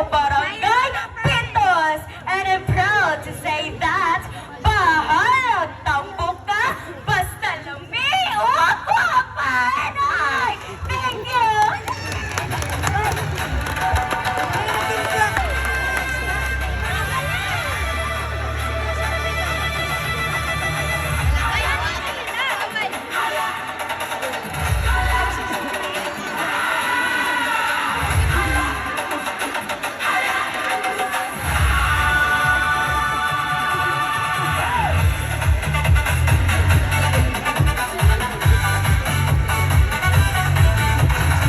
Barangay Pintos. And I'm proud to say that bahay tambok ka, basta lumi, wako panay. Thank you.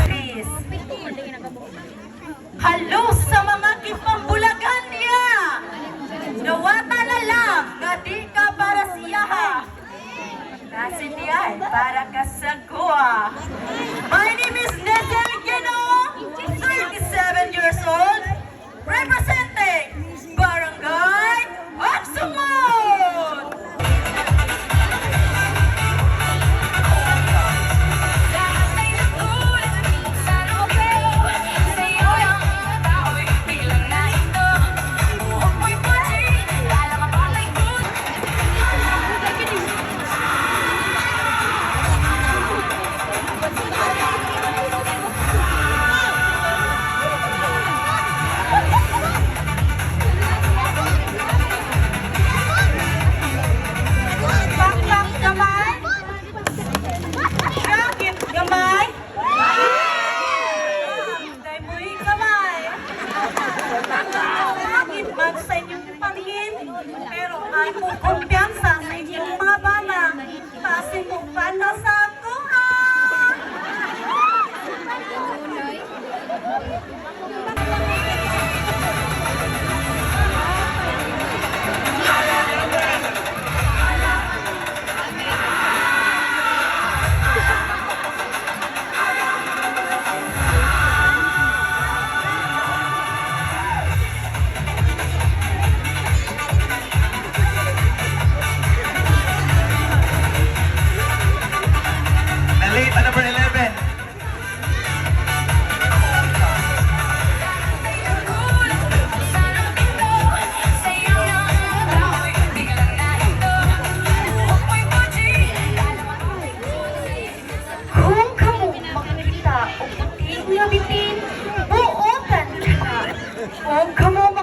Please. Halo sa mga kipambulagan niya. Nawata na lang nga di ka para siya ha. Kasi diyan para ka sa kuha. My name is Netel Gino, 37 years old, representing Barangay Aksumon. Pakpak gamay. Syakit gamay. Day mo'y gamay. Bakit man sa inyong pangin, pero ay mo kumpiyansa sa inyong mga bana. Kasi mo bata sa ako ha. Elite, number 11. Kung kamo makita o puting nga bitin, buotan ka. Kung kamo